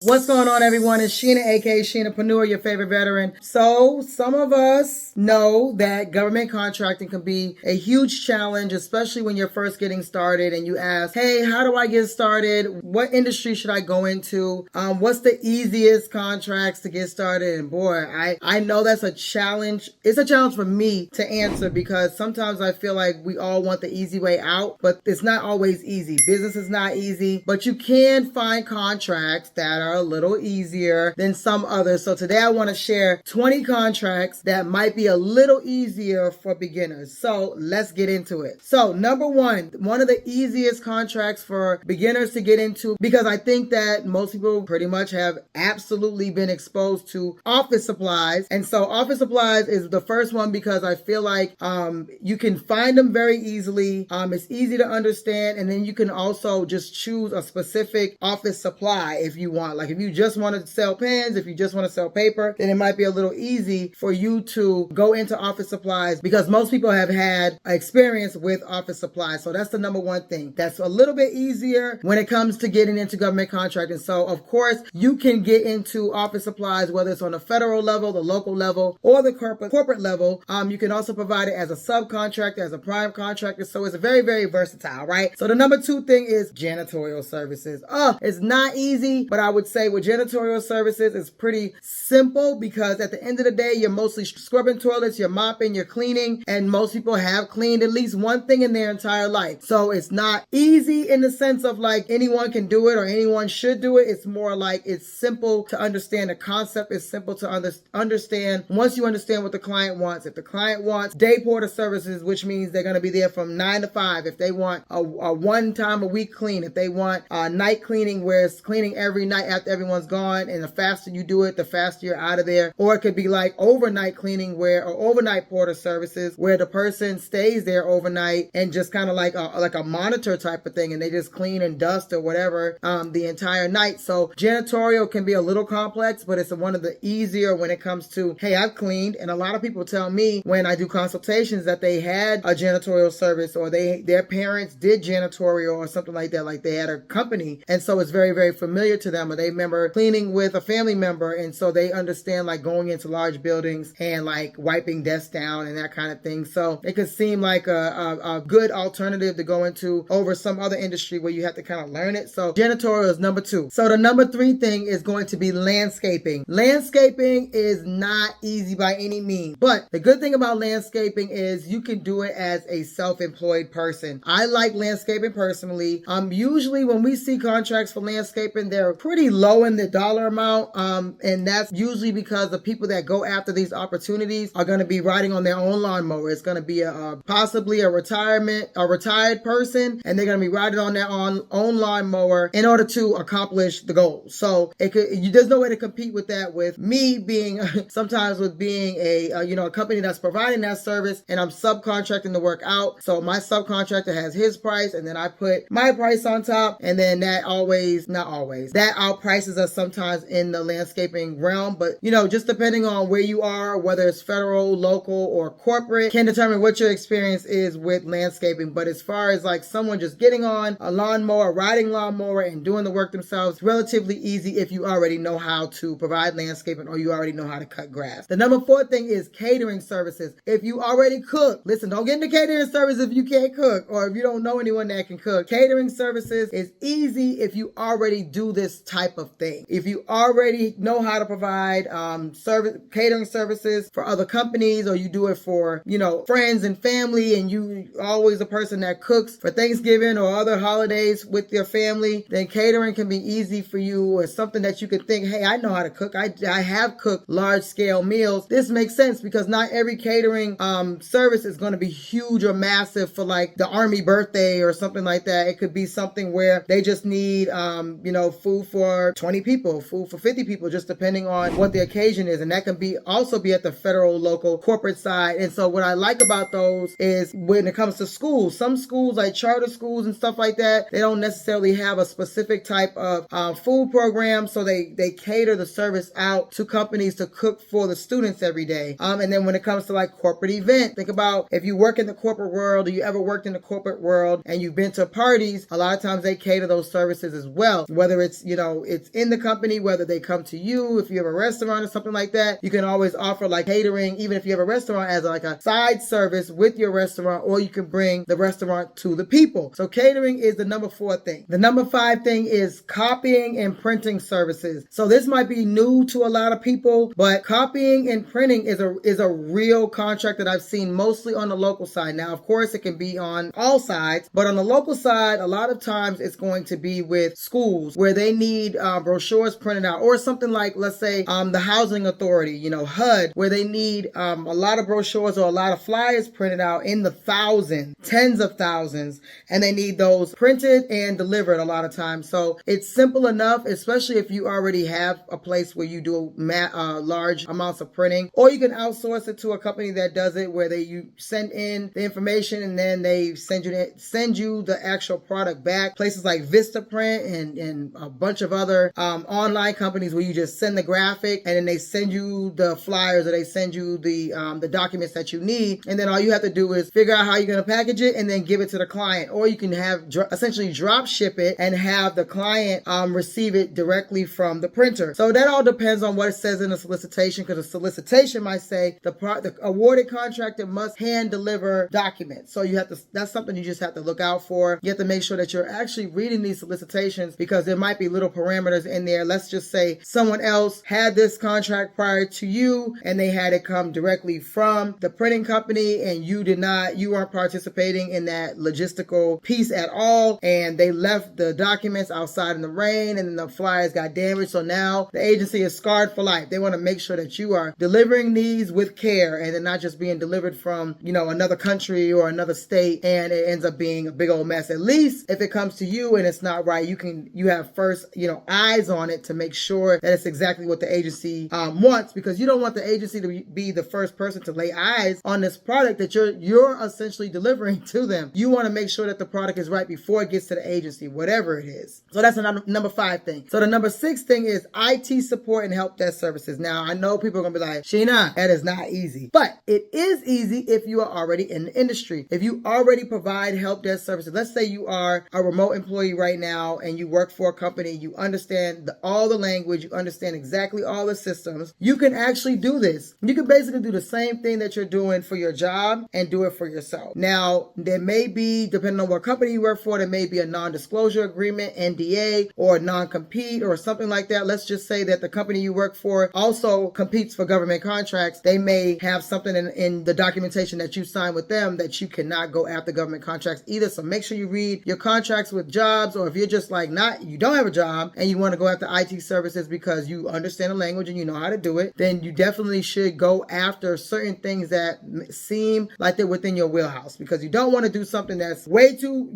What's going on, everyone? It's Sheena, aka Sheenapreneur, your favorite veteran. So some of us know that government contracting can be a huge challenge, especially when you're first getting started and you ask, hey, how do I get started? What industry should I go into? What's the easiest contracts to get started? And boy, I know that's a challenge. It's a challenge for me to answer because sometimes I feel like we all want the easy way out, but it's not always easy. Business is not easy, but you can find contracts that are a little easier than some others. So today I want to share 20 contracts that might be a little easier for beginners. So let's get into it. So number one of the easiest contracts for beginners to get into, because I think that most people pretty much have absolutely been exposed to office supplies. And so office supplies is the first one because I feel like you can find them very easily. It's easy to understand. And then you can also just choose a specific office supply if you want. Like if you just want to sell pens, if you just want to sell paper, then it might be a little easy for you to go into office supplies because most people have had experience with office supplies. So that's the number one thing. That's a little bit easier when it comes to getting into government contracting. So of course you can get into office supplies, whether it's on the federal level, the local level, or the corporate level. You can also provide it as a subcontractor, as a prime contractor. So it's very, very versatile, right? So the number two thing is janitorial services. It's not easy, but I would say with janitorial services, it's pretty simple because at the end of the day, you're mostly scrubbing toilets, you're mopping, you're cleaning, and most people have cleaned at least one thing in their entire life. So it's not easy in the sense of like anyone can do it or anyone should do it. It's more like it's simple to understand. The concept is simple to understand once you understand what the client wants. If the client wants day porter services, which means they're going to be there from 9 to 5. If they want a one time a week clean, if they want night cleaning where it's cleaning every night after everyone's gone, and the faster you do it, the faster you're out of there. Or it could be like overnight cleaning or overnight porter services where the person stays there overnight and just kind of like a monitor type of thing, and they just clean and dust or whatever the entire night. So janitorial can be a little complex, but it's one of the easier when it comes to, hey, I've cleaned. And a lot of people tell me when I do consultations that they had a janitorial service or their parents did janitorial or something like that, like they had a company. And so it's very, very familiar to them, or they remember cleaning with a family member. And so they understand like going into large buildings and like wiping desks down and that kind of thing. So it could seem like a good alternative to go into over some other industry where you have to kind of learn it. So janitorial is number two. So the number three thing is going to be landscaping. Landscaping is not easy by any means, but the good thing about landscaping is you can do it as a self-employed person. I like landscaping personally. Usually when we see contracts for landscaping, they're pretty low in the dollar amount. And that's usually because the people that go after these opportunities are going to be riding on their own lawnmower. It's going to be possibly a retired person, and they're going to be riding on their own lawnmower in order to accomplish the goal. So there's no way to compete with that. With me being sometimes with being a company that's providing that service, and I'm subcontracting the work out. So my subcontractor has his price, and then I put my price on top, and then that outprices us sometimes in the landscaping realm. But just depending on where you are, whether it's federal, local, or corporate, can determine what your experience is with landscaping. But as far as like someone just getting on a lawnmower, riding lawnmower, and doing the work themselves, relatively easy if you already know how to provide landscaping or you already know how to cut grass. The number four thing is catering services. If you already cook, listen, don't get into catering service if you can't cook or if you don't know anyone that can cook. Catering services is easy if you already do this type of thing. If you already know how to provide catering services for other companies, or you do it for friends and family, and you always a person that cooks for Thanksgiving or other holidays with your family, then catering can be easy for you, or something that you could think, hey, I know how to cook. I have cooked large scale meals. This makes sense because not every catering service is going to be huge or massive for like the army birthday or something like that. It could be something where they just need food for 20 people, food for 50 people, just depending on what the occasion is. And that can also be at the federal, local, corporate side. And so what I like about those is when it comes to schools, some schools like charter schools and stuff like that, they don't necessarily have a specific type of food program. So they cater the service out to companies to cook for the students every day. And then when it comes to like corporate event, think about if you work in the corporate world or you ever worked in the corporate world and you've been to parties, a lot of times they cater those services as well. Whether it's, it's in the company, whether they come to you, if you have a restaurant or something like that, you can always offer like catering, even if you have a restaurant, as like a side service with your restaurant, or you can bring the restaurant to the people. So catering is the number 4 thing. The number 5 thing is copying and printing services. So this might be new to a lot of people, but copying and printing is a real contract that I've seen mostly on the local side. Now, of course, it can be on all sides, but on the local side, a lot of times it's going to be with schools where they need brochures printed out, or something like, let's say, the housing authority, HUD, where they need a lot of brochures or a lot of flyers printed out in the thousands, tens of thousands, and they need those printed and delivered a lot of times. So it's simple enough, especially if you already have a place where you do large amounts of printing, or you can outsource it to a company that does it, where you send in the information and then they send you the actual product back. Places like Vistaprint and a bunch of other online companies where you just send the graphic and then they send you the flyers, or they send you the documents that you need, and then all you have to do is figure out how you're going to package it and then give it to the client. Or you can have essentially drop ship it and have the client receive it directly from the printer. So that all depends on what it says in the solicitation, because the solicitation might say the awarded contractor must hand deliver documents. So that's something you just have to look out for. You have to make sure that you're actually reading these solicitations, because there might be little parameters in there. Let's just say someone else had this contract prior to you and they had it come directly from the printing company, and you weren't participating in that logistical piece at all, and they left the documents outside in the rain, and then the flyers got damaged. So now the agency is scarred for life. They want to make sure that you are delivering these with care, and they're not just being delivered from another country or another state, and it ends up being a big old mess. At least if it comes to you and it's not right, you have first eyes on it to make sure that it's exactly what the agency wants, because you don't want the agency to be the first person to lay eyes on this product that you're essentially delivering to them. You want to make sure that the product is right before it gets to the agency, whatever it is. So that's the number 5 thing. So the number 6 thing is IT support and help desk services. Now, I know people are going to be like, Sheena, that is not easy. But it is easy if you are already in the industry. If you already provide help desk services, let's say you are a remote employee right now and you work for a company, you understand all the language, you understand exactly all the systems, you can actually do this. You can basically do the same thing that you're doing for your job and do it for yourself. Now, there may be, depending on what company you work for, there may be a non-disclosure agreement, NDA, or a non-compete or something like that. Let's just say that the company you work for also competes for government contracts. They may have something in the documentation that you sign with them that you cannot go after government contracts either. So make sure you read your contracts with jobs, or if you're just like you don't have a job and you want to go after IT services because you understand the language and you know how to do it, then you definitely should go after certain things that seem like they're within your wheelhouse, because you don't want to do something that's way too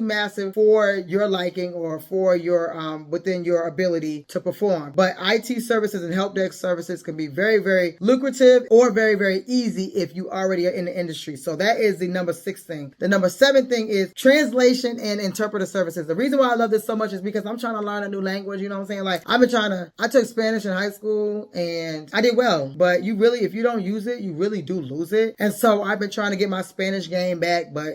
massive for your liking or for your within your ability to perform. But IT services and help desk services can be very, very lucrative or very, very easy if you already are in the industry. So that is the number 6 thing. The number 7 thing is translation and interpreter services. The reason why I love this so much is because I'm trying to learn a new language. You know what I'm saying? Like, I took Spanish in high school and I did well, but if you don't use it, you really do lose it. And so I've been trying to get my Spanish game back, but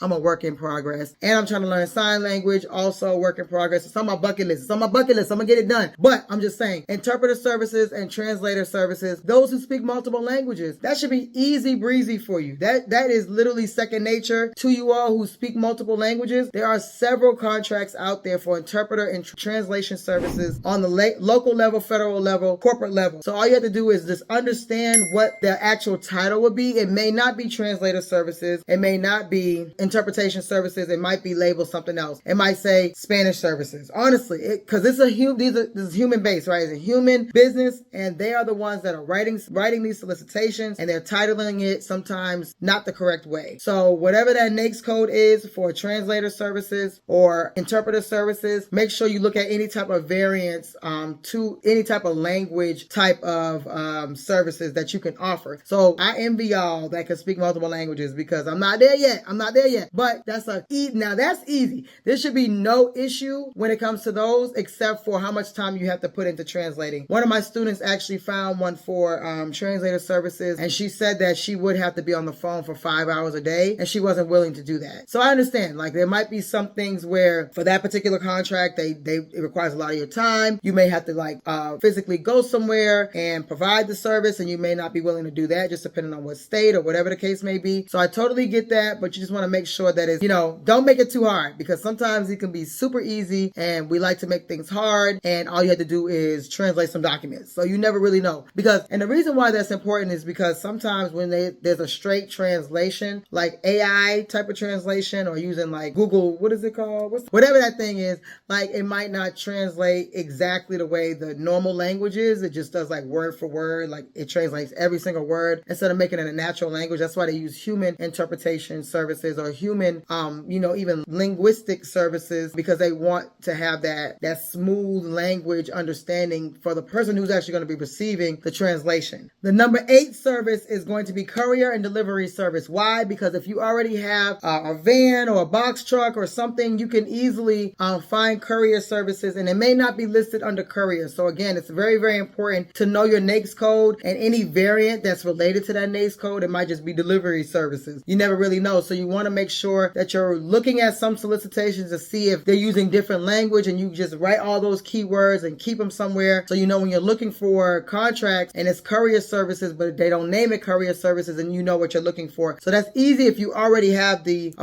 I'm a work in progress. And I'm trying to learn sign language, also work in progress. It's on my bucket list. I'm gonna get it done. But I'm just saying, interpreter services and translator services, those who speak multiple languages, that should be easy breezy for you. That is literally second nature to you all who speak multiple languages. There are several contracts out there for interpreter and translation services on the local level, federal level, corporate level. So all you have to do is just understand what the actual title would be. It may not be translator services. It may not be interpretation services. It might be labeled something else. It might say Spanish services. Honestly, because this is human based, right? It's a human business, and they are the ones that are writing these solicitations, and they're titling it sometimes not the correct way. So whatever that NAICS code is for translator services or interpreter services, make sure you look at any type of variants to any type of language type of services that you can offer. So I envy y'all that can speak multiple languages, because I'm not there yet. But that's easy. There should be no issue when it comes to those, except for how much time you have to put into translating. One of my students actually found one for translator services, and she said that she would have to be on the phone for 5 hours a day, and she wasn't willing to do that. So I understand, like, there might be some things where for that particular contract, contract, it requires a lot of your time. You may have to physically go somewhere and provide the service, and you may not be willing to do that, just depending on what state or whatever the case may be. So I totally get that, but you just want to make sure that it's, don't make it too hard, because sometimes it can be super easy and we like to make things hard, and all you have to do is translate some documents. So you never really know. And the reason why that's important is because sometimes when there's a straight translation, like AI type of translation, or using like Google, what is it called? Whatever that thing is, it might not translate exactly the way the normal language is. It just does like word for word, like it translates every single word instead of making it a natural language. That's why they use human interpretation services, or human, even linguistic services, because they want to have that smooth language understanding for the person who's actually going to be receiving the translation. The number 8 service is going to be courier and delivery service. Why? Because if you already have a van or a box truck or something, you can easily find courier services, and it may not be listed under courier. So again, it's very, very important to know your NAICS code, and any variant that's related to that NAICS code. It might just be delivery services. You never really know. So you want to make sure that you're looking at some solicitations to see if they're using different language, and you just write all those keywords and keep them somewhere, so when you're looking for contracts and it's courier services, but they don't name it courier services, and you know what you're looking for. So that's easy if you already have the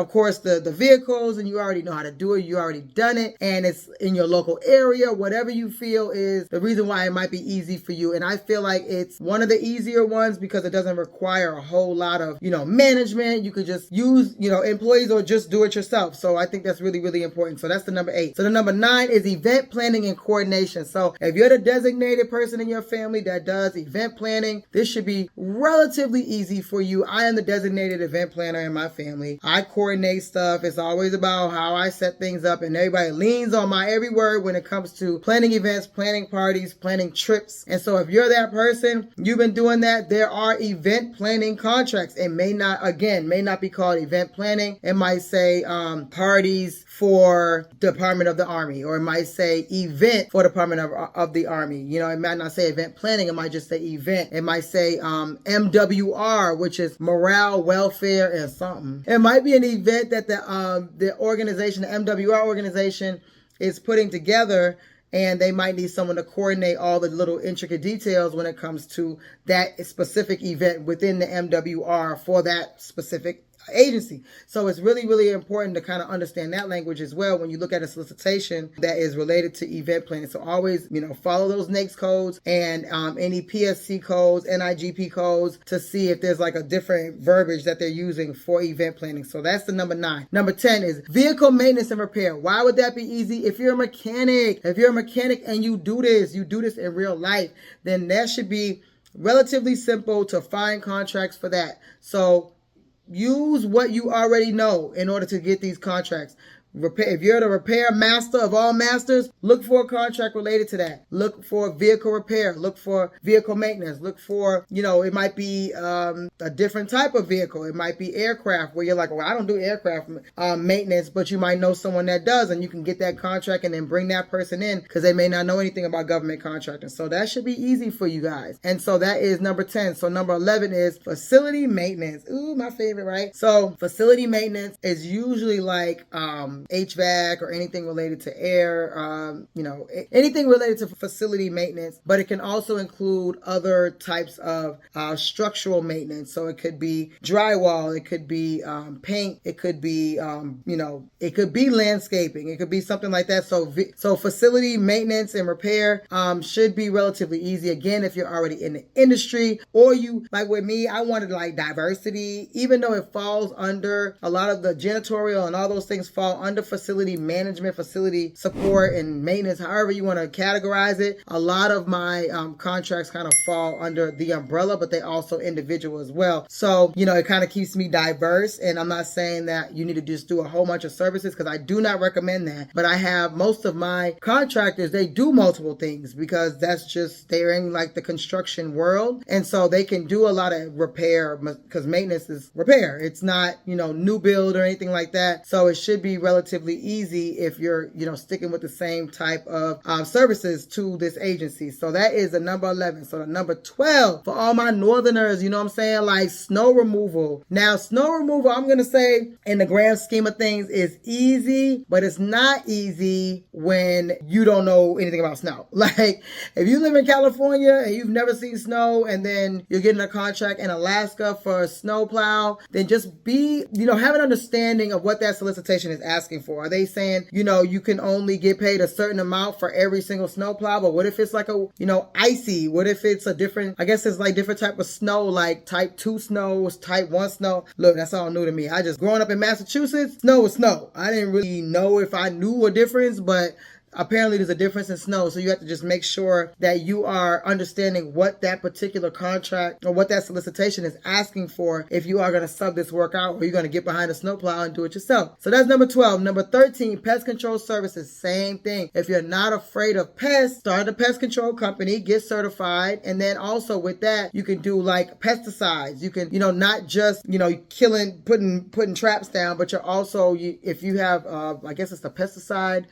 vehicles, and you already know how to do it. You already done it, and it's in your local area. Whatever you feel is the reason why it might be easy for you. And I feel like it's one of the easier ones because it doesn't require a whole lot of, management. You could just use, employees, or just do it yourself. So I think that's really, really important. So that's the number 8. So the number 9 is event planning and coordination. So if you're the designated person in your family that does event planning, this should be relatively easy for you. I am the designated event planner in my family. I coordinate stuff. It's always about how I set things up, and everybody leans on my every word when it comes to planning events, planning parties, planning trips. And so if you're that person, you've been doing that, there are event planning contracts. It may not be called event planning. It might say parties for Department of the Army, or it might say event for Department of the Army. It might not say event planning. It might just say event. It might say MWR, which is morale, welfare, and something. It might be an event that the organization, the MWR organization, is putting together, and they might need someone to coordinate all the little intricate details when it comes to that specific event within the MWR for that specific agency. So it's really, really important to kind of understand that language as well when you look at a solicitation that is related to event planning. So always, follow those NAICS codes and any PSC codes, NIGP codes, to see if there's like a different verbiage that they're using for event planning. So that's the number 9. Number 10 is vehicle maintenance and repair. Why would that be easy? If you're a mechanic and you do this in real life, then that should be relatively simple to find contracts for that. So use what you already know in order to get these contracts. If you're the repair master of all masters, look for a contract related to that. Look for vehicle repair. Look for vehicle maintenance. Look for, it might be a different type of vehicle. It might be aircraft, where you're like, well, I don't do aircraft maintenance, but you might know someone that does, and you can get that contract and then bring that person in, because they may not know anything about government contracting. So that should be easy for you guys. And so that is number 10. So number 11 is facility maintenance. Ooh, my favorite, right? So facility maintenance is usually like HVAC or anything related to air, anything related to facility maintenance, but it can also include other types of structural maintenance. So it could be drywall, it could be paint, it could be, it could be landscaping, it could be something like that. So facility maintenance and repair should be relatively easy. Again, if you're already in the industry, or you, like with me, I wanted like diversity, even though it falls under a lot of the janitorial and all those things fall under facility management, facility support, and maintenance, however you want to categorize it. A lot of my contracts kind of fall under the umbrella, but they also individual as well. So, it kind of keeps me diverse, and I'm not saying that you need to just do a whole bunch of services, because I do not recommend that. But I have most of my contractors, they do multiple things, because that's just, they're in like the construction world. And so they can do a lot of repair, because maintenance is repair. It's not, new build or anything like that. So it should be relatively relatively easy if you're, sticking with the same type of services to this agency. So that is the number 11. So the number 12 for all my northerners, you know what I'm saying? Like snow removal. Now, snow removal, I'm going to say in the grand scheme of things is easy, but it's not easy when you don't know anything about snow. Like if you live in California and you've never seen snow and then you're getting a contract in Alaska for a snow plow, then just have an understanding of what that solicitation is asking for. Are they saying, you can only get paid a certain amount for every single snow plow? But what if it's like icy? What if it's a different, I guess it's like different type of snow, like type 2 snow, type 1 snow. Look, that's all new to me. I just growing up in Massachusetts, snow was snow. I didn't really know if I knew a difference, but apparently there's a difference in snow, so you have to just make sure that you are understanding what that particular contract or what that solicitation is asking for if you are going to sub this work out or you're going to get behind a snowplow and do it yourself. So that's number 12. Number 13, pest control services. Same thing. If you're not afraid of pests, start a pest control company, get certified, and then also with that, you can do like pesticides. You can, not just, killing, putting traps down, but you're also, if you have, I guess it's the pesticide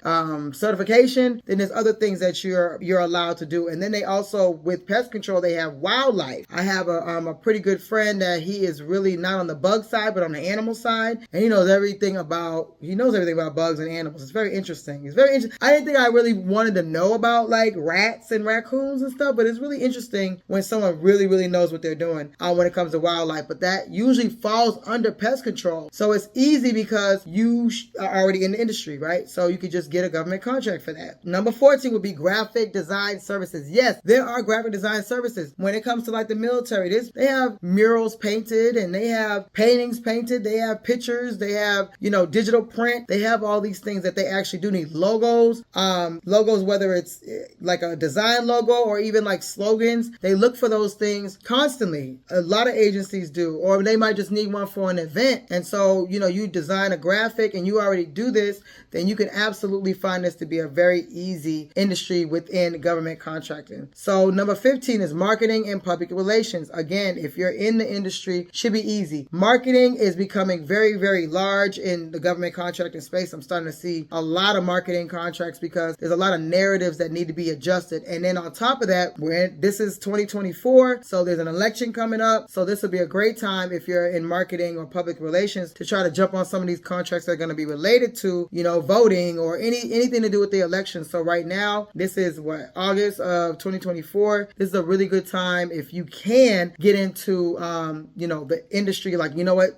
certification, then there's other things that you're allowed to do. And then they also, with pest control, they have wildlife. I have a pretty good friend that he is really not on the bug side, but on the animal side. And he knows everything about bugs and animals. It's very interesting. It's very interesting. I didn't think I really wanted to know about like rats and raccoons and stuff, but it's really interesting when someone really, really knows what they're doing when it comes to wildlife. But that usually falls under pest control. So it's easy because you are already in the industry, right? So you could just get a government contract for that. Number 14 would be graphic design services. Yes, there are graphic design services. When it comes to like the military, they have murals painted and they have paintings painted. They have pictures. They have, digital print. They have all these things that they actually do need. Logos, whether it's like a design logo or even like slogans. They look for those things constantly. A lot of agencies do, or they might just need one for an event. And so, you design a graphic and you already do this, then you can absolutely find this to be a very easy industry within government contracting. So number 15 is marketing and public relations. Again, if you're in the industry, should be easy. Marketing is becoming very, very large in the government contracting space. I'm starting to see a lot of marketing contracts because there's a lot of narratives that need to be adjusted. And then on top of that, this is 2024, so there's an election coming up. So this will be a great time if you're in marketing or public relations to try to jump on some of these contracts that are going to be related to, voting or anything to do with the election. So right now, this is August of 2024. This is a really good time if you can get into, the industry. Like,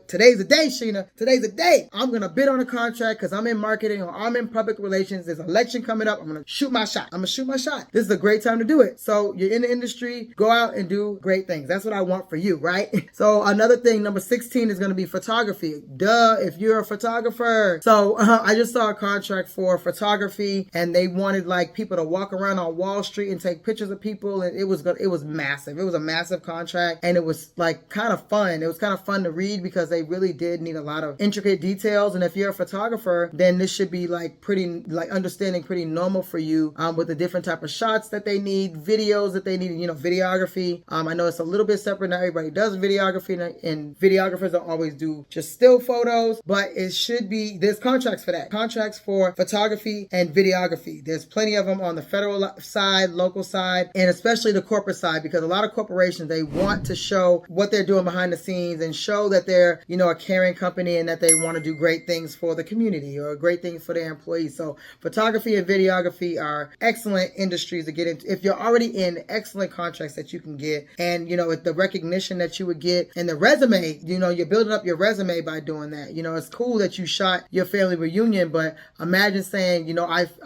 today's the day, Sheena. Today's the day. I'm going to bid on a contract because I'm in marketing or I'm in public relations. There's an election coming up. I'm going to shoot my shot. This is a great time to do it. So you're in the industry, go out and do great things. That's what I want for you, right? So another thing, number 16 is going to be photography. Duh, if you're a photographer. So I just saw a contract for photography and they wanted like people to walk around on Wall Street and take pictures of people, and it was massive. It was a massive contract and it was like kind of fun. It was kind of fun to read because they really did need a lot of intricate details. And if you're a photographer, then this should be like understanding pretty normal for you with the different type of shots that they need, videos that they need, videography. I know it's a little bit separate. Not everybody does videography and videographers don't always do just still photos, but it should be, there's contracts for that. Contracts for photography and videography. There's plenty of them on the federal side, local side, and especially the corporate side, because a lot of corporations, they want to show what they're doing behind the scenes and show that they're, a caring company and that they want to do great things for the community or great things for their employees. So photography and videography are excellent industries to get into. If you're already in, excellent contracts that you can get, and, with the recognition that you would get and the resume, you're building up your resume by doing that. It's cool that you shot your family reunion, but imagine saying, I've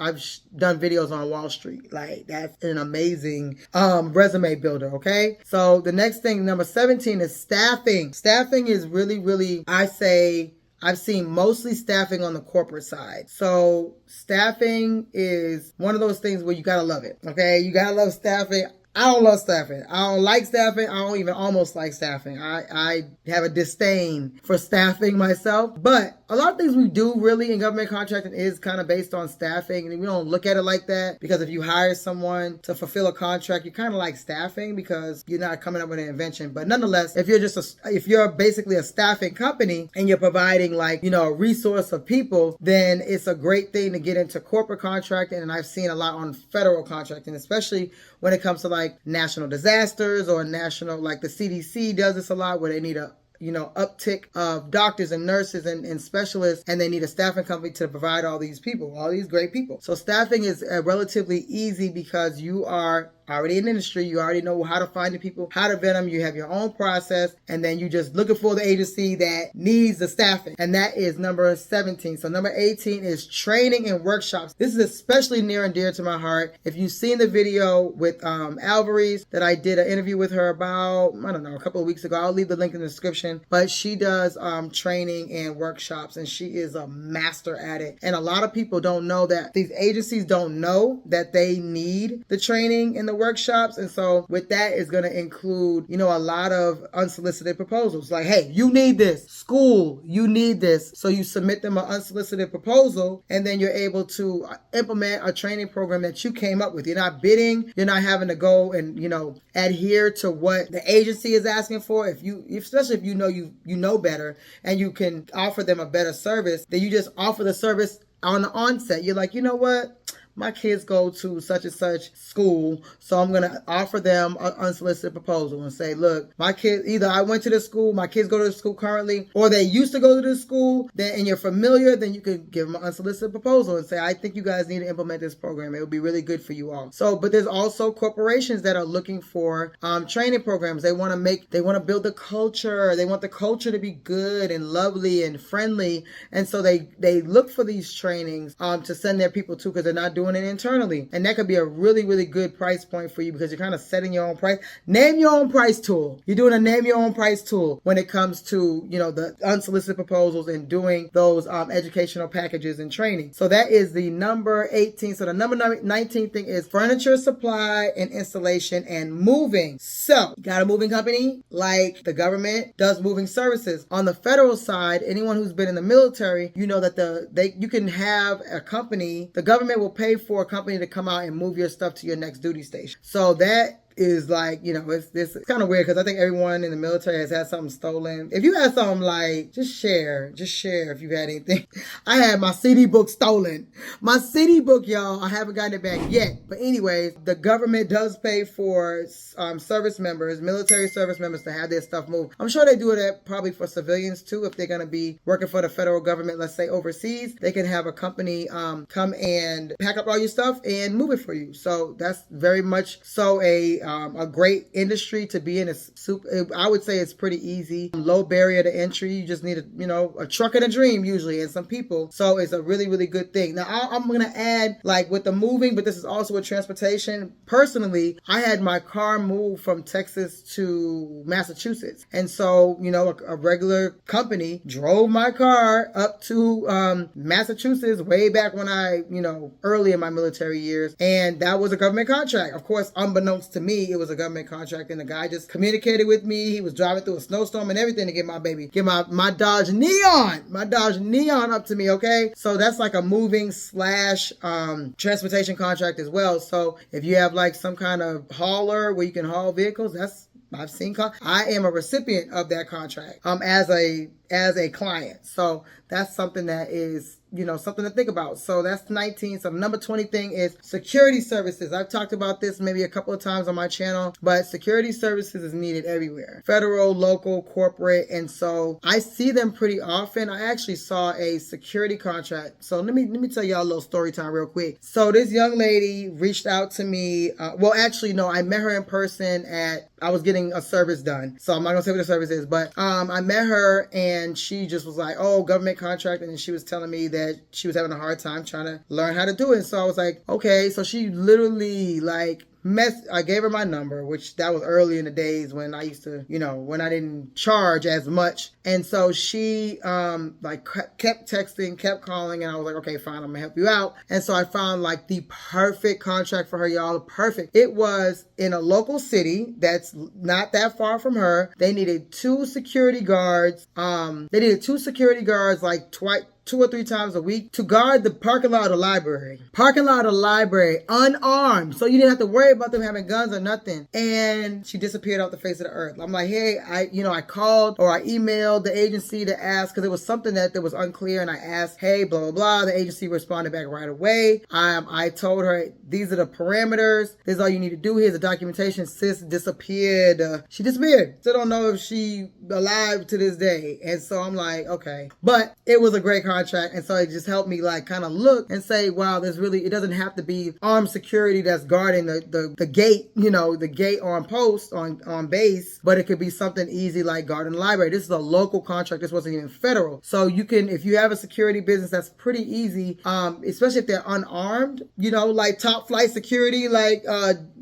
done videos on Wall Street. Like, that's an amazing resume builder, okay? So the next thing, number 17, is staffing. Staffing is really, really, I've seen mostly staffing on the corporate side. So staffing is one of those things where you gotta love it, okay? You gotta love staffing. I don't love staffing. I don't like staffing. I don't even almost like staffing. I have a disdain for staffing myself. But a lot of things we do really in government contracting is kind of based on staffing, and we don't look at it like that, because if you hire someone to fulfill a contract, you're kind of like staffing because you're not coming up with an invention. But nonetheless, if you're basically a staffing company and you're providing like, a resource of people, then it's a great thing to get into corporate contracting. And I've seen a lot on federal contracting, especially when it comes to like national disasters or national, like the CDC does this a lot, where they need a uptick of doctors and nurses and specialists, and they need a staffing company to provide all these people, all these great people. So staffing is relatively easy because you are already in the industry. You already know how to find the people, how to vet them. You have your own process, and then you just looking for the agency that needs the staffing. And that is number 17. So number 18 is training and workshops. This is especially near and dear to my heart. If you've seen the video with Alvarez that I did an interview with her about, I don't know, a couple of weeks ago, I'll leave the link in the description. But she does training and workshops, and she is a master at it. And a lot of people don't know that. These agencies don't know that they need the training and the workshops. And so with that is going to include, a lot of unsolicited proposals. Like, hey, you need this. School, you need this. So you submit them an unsolicited proposal, and then you're able to implement a training program that you came up with. You're not bidding. You're not having to go and, adhere to what the agency is asking for. Especially if you know better and you can offer them a better service, then you just offer the service on the onset. You're like, you know what? My kids go to such and such school, so I'm going to offer them an unsolicited proposal and say, look, my kids, either I went to this school, my kids go to the school currently, or they used to go to this school, and you're familiar, then you can give them an unsolicited proposal and say, I think you guys need to implement this program. It would be really good for you all. So, but there's also corporations that are looking for training programs. They want to build the culture. They want the culture to be good and lovely and friendly. And so they look for these trainings to send their people to, because they're not doing it internally. And that could be a really, really good price point for you, because you're kind of setting your own price. Name your own price tool. You're doing a name your own price tool when it comes to, the unsolicited proposals and doing those educational packages and training. So that is the number 18. So the number 19 thing is furniture supply and installation and moving. So you got a moving company, like the government does moving services. On the federal side, anyone who's been in the military, you know that you can have a company, the government will pay for a company to come out and move your stuff to your next duty station. So that is like, it's kind of weird, because I think everyone in the military has had something stolen. If you had something, like, just share if you've had anything. I had my CD book stolen. My CD book, y'all, I haven't gotten it back yet. But anyways, the government does pay for service members, military service members, to have their stuff moved. I'm sure they do that probably for civilians too. If they're going to be working for the federal government, let's say overseas, they can have a company come and pack up all your stuff and move it for you. So that's very much so a great industry to be in. I would say it's pretty easy, low barrier to entry. You just need a truck and a dream usually, and some people. So it's a really, really good thing. Now I'm going to add, like, with the moving, but this is also with transportation. Personally, I had my car moved from Texas to Massachusetts. And so, a regular company drove my car up to Massachusetts way back when I, early in my military years. And that was a government contract. Of course, unbeknownst to me, it was a government contract, and the guy just communicated with me. He was driving through a snowstorm and everything to get my Dodge Neon up to me. Okay, so that's like a moving / transportation contract as well. So if you have like some kind of hauler where you can haul vehicles, I've seen. I am a recipient of that contract as a client. So that's something that is, something to think about. So that's 19. So the number 20 thing is security services. I've talked about this maybe a couple of times on my channel, but security services is needed everywhere. Federal, local, corporate. And so I see them pretty often. I actually saw a security contract. So let me tell y'all a little story time real quick. So this young lady reached out to me. I met her in person I was getting a service done. So I'm not gonna say what the service is, but I met her and she just was like, oh, government contract. And she was telling me that she was having a hard time trying to learn how to do it. So I was like, okay. So she literally I gave her my number, which that was early in the days when I used to, when I didn't charge as much. And so she kept texting, kept calling, and I was like, okay, fine, I'm gonna help you out. And so I found like the perfect contract for her, y'all. Perfect. It was in a local city that's not that far from her. They needed 2 security guards. Like 2 or 3 times a week to guard the parking lot of the library. Unarmed. So you didn't have to worry about them having guns or nothing. And she disappeared off the face of the earth. I'm like, hey, I called or I emailed the agency to ask because it was something that was unclear. And I asked, hey, blah, blah, blah. The agency responded back right away. I told her, these are the parameters. This is all you need to do. Here's the documentation. Sis disappeared. She disappeared. Still don't know if she alive to this day. And so I'm like, okay. But it was a great contract, and so it just helped me like kind of look and say, wow, it doesn't have to be armed security that's guarding the gate, the gate on post on base, but it could be something easy like guarding the library. This is a local contract. This wasn't even federal. So you can, if you have a security business, that's pretty easy, especially if they're unarmed, like top flight security, like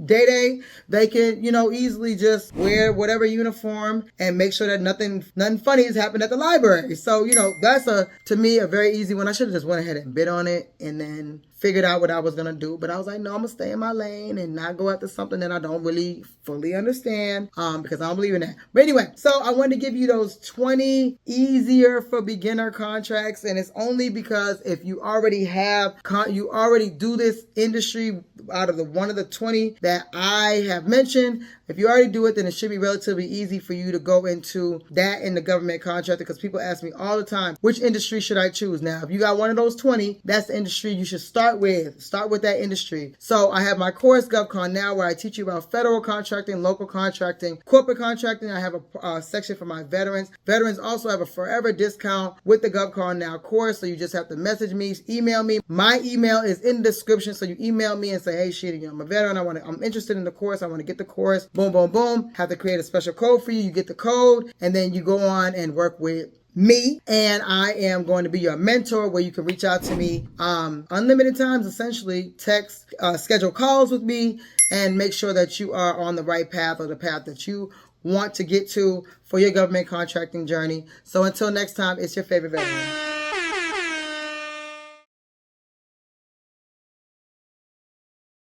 Day, they can, easily just wear whatever uniform and make sure that nothing funny has happened at the library. So, that's to me, a very easy one. I should have just went ahead and bid on it and then figured out what I was going to do. But I was like, no, I'm going to stay in my lane and not go after something that I don't really fully understand because I don't believe in that. But anyway, so I wanted to give you those 20 easier for beginner contracts. And it's only because if you already you already do this industry out of one of the 20 that I have mentioned. If you already do it, then it should be relatively easy for you to go into that in the government contractor, because people ask me all the time, which industry should I choose? Now, if you got one of those 20, that's the industry you should start with. Start with that industry. So I have my course, GovCon Now, where I teach you about federal contracting, local contracting, corporate contracting. I have a section for my veterans. Veterans also have a forever discount with the GovCon Now course, so you just have to message me, email me. My email is in the description, so you email me and say, hey, Sheena, I'm a veteran. I'm interested in the course. I want to get the course. Boom, boom, boom. Have to create a special code for you. You get the code, and then you go on and work with me, and I am going to be your mentor, where you can reach out to me unlimited times, essentially text, schedule calls with me, and make sure that you are on the right path, or the path that you want to get to for your government contracting journey. So until next time, it's your favorite veteran.